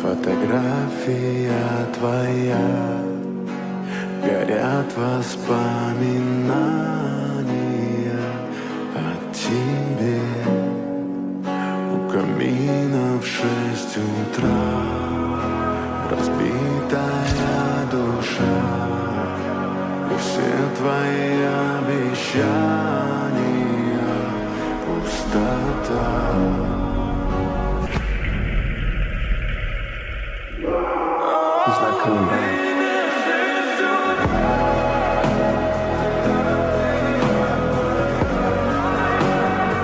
Фотография твоя, горят воспоминания о тебе. У камина в 6 утра разбитая душа, и все твои обещания пустота.